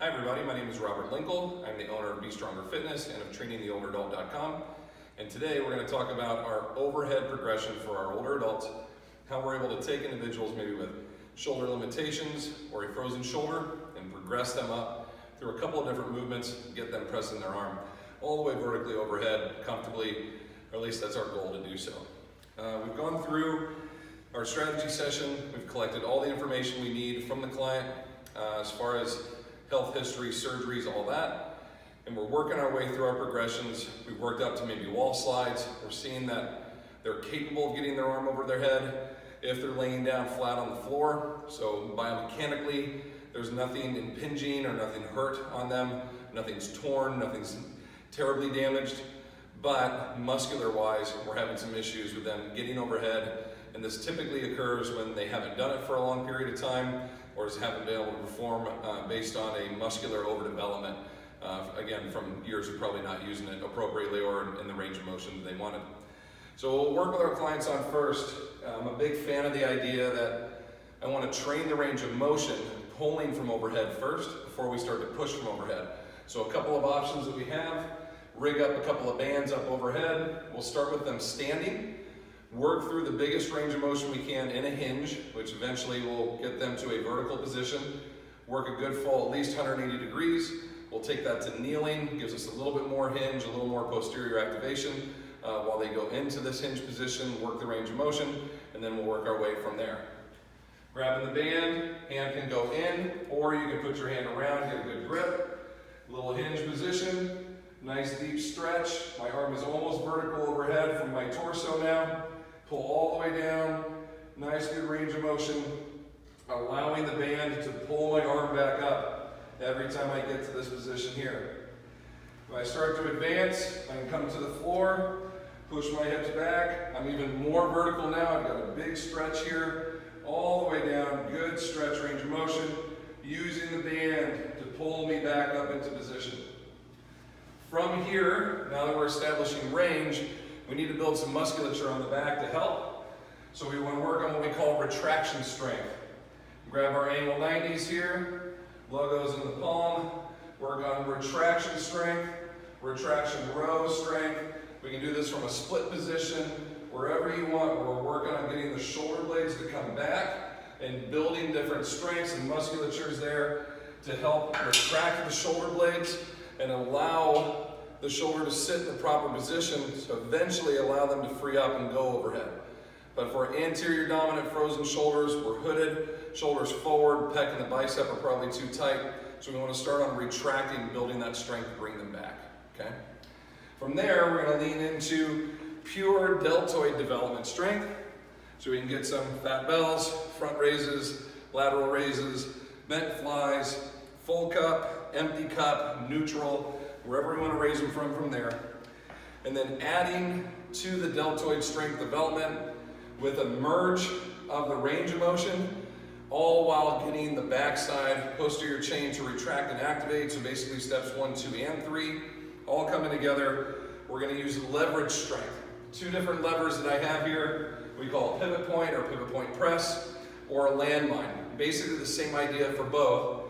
Hi everybody, my name is Robert Linkul. I'm the owner of Be Stronger Fitness and of trainingtheolderadult.com. And today we're going to talk about our overhead progression for our older adults, how we're able to take individuals maybe with shoulder limitations or a frozen shoulder and progress them up through a couple of different movements, get them pressing their arm all the way vertically overhead comfortably, or at least that's our goal to do so. We've gone through our strategy session. We've collected all the information we need from the client as far as health history, surgeries, all that. And we're working our way through our progressions. We've worked up to maybe wall slides. We're seeing that they're capable of getting their arm over their head if they're laying down flat on the floor. So biomechanically, there's nothing impinging or nothing hurt on them. Nothing's torn, nothing's terribly damaged. But muscular-wise, we're having some issues with them getting overhead. And this typically occurs when they haven't done it for a long period of time or just haven't been able to perform based on a muscular overdevelopment, again, from years of probably not using it appropriately or in the range of motion that they wanted. So we'll work with our clients on first. I'm a big fan of the idea that I want to train the range of motion pulling from overhead first before we start to push from overhead. So a couple of options that we have: rig up a couple of bands up overhead. We'll start with them standing. Work through the biggest range of motion we can in a hinge, which eventually will get them to a vertical position. Work a good full, at least 180 degrees. We'll take that to kneeling, gives us a little bit more hinge, a little more posterior activation while they go into this hinge position, work the range of motion, and then we'll work our way from there. Grabbing the band, hand can go in, or you can put your hand around, get a good grip. Little hinge position, nice deep stretch. My arm is almost vertical overhead from my torso now. Pull all the way down, nice good range of motion, allowing the band to pull my arm back up every time I get to this position here. If I start to advance, I can come to the floor, push my hips back. I'm even more vertical now. I've got a big stretch here, all the way down, good stretch range of motion, using the band to pull me back up into position. From here, now that we're establishing range, we need to build some musculature on the back to help. So we want to work on what we call retraction strength. Grab our angle 90s here, logos in the palm, work on retraction strength, retraction row strength. We can do this from a split position, wherever you want. We're working on getting the shoulder blades to come back and building different strengths and musculatures there to help retract the shoulder blades and allow the shoulder to sit in the proper position to eventually allow them to free up and go overhead. But for anterior dominant frozen shoulders, we're hooded, shoulders forward, pec and the bicep are probably too tight. So we want to start on retracting, building that strength to bring them back, okay? From there, we're going to lean into pure deltoid development strength. So we can get some fat bells, front raises, lateral raises, bent flies, full cup, empty cup, neutral, wherever we want to raise them from there. And then adding to the deltoid strength development with a merge of the range of motion, all while getting the backside posterior chain to retract and activate. So basically steps 1, 2, and 3, all coming together. We're going to use leverage strength. Two different levers that I have here. We call it pivot point or pivot point press or a landmine. Basically the same idea for both.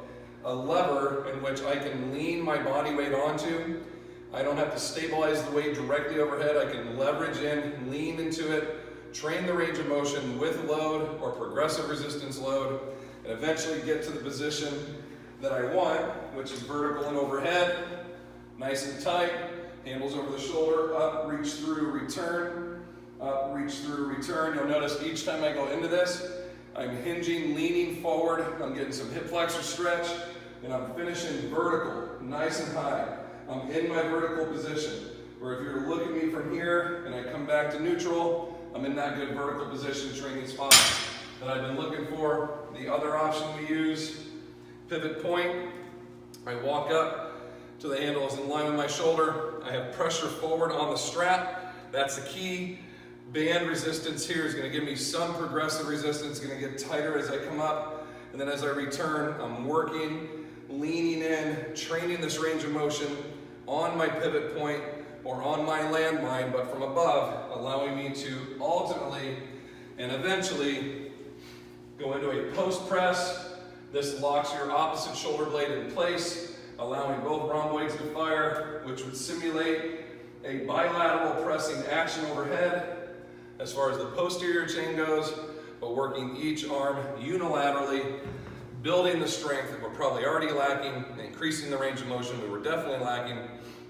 A lever in which I can lean my body weight onto. I don't have to stabilize the weight directly overhead. I can leverage in, lean into it, train the range of motion with load or progressive resistance load, and eventually get to the position that I want, which is vertical and overhead, nice and tight, handles over the shoulder, up, reach through, return, up, reach through, return. You'll notice each time I go into this, I'm hinging, leaning forward, I'm getting some hip flexor stretch, and I'm finishing vertical, nice and high. I'm in my vertical position, where if you were to look at me from here and I come back to neutral, I'm in that good vertical position training spot that I've been looking for. The other option we use, pivot point. I walk up to the handle is in line with my shoulder. I have pressure forward on the strap. That's the key. Band resistance here is going to give me some progressive resistance. It's going to get tighter as I come up. And then as I return, I'm working, leaning in, training this range of motion on my pivot point or on my landmine, but from above, allowing me to ultimately and eventually go into a post press, This locks your opposite shoulder blade in place, allowing both rhomboids to fire, which would simulate a bilateral pressing action overhead as far as the posterior chain goes, but working each arm unilaterally, building the strength that we're probably already lacking, increasing the range of motion we were definitely lacking,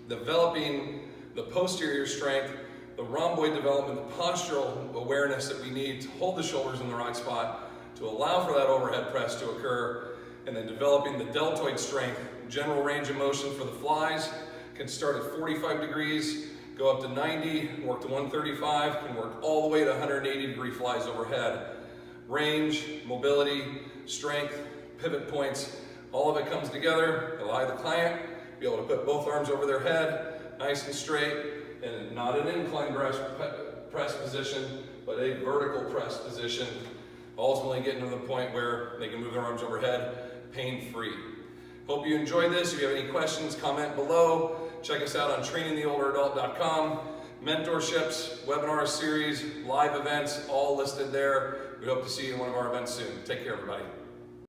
developing the posterior strength, the rhomboid development, the postural awareness that we need to hold the shoulders in the right spot, to allow for that overhead press to occur, and then developing the deltoid strength. General range of motion for the flies can start at 45 degrees, go up to 90, work to 135, can work all the way to 180 degree flies overhead. Range, mobility, strength, pivot points, all of it comes together, allow the client to be able to put both arms over their head, nice and straight, and not an incline press position, but a vertical press position, ultimately getting to the point where they can move their arms overhead pain-free. Hope you enjoyed this. If you have any questions, comment below. Check us out on trainingtheolderadult.com. Mentorships, webinar series, live events, all listed there. We hope to see you in one of our events soon. Take care, everybody.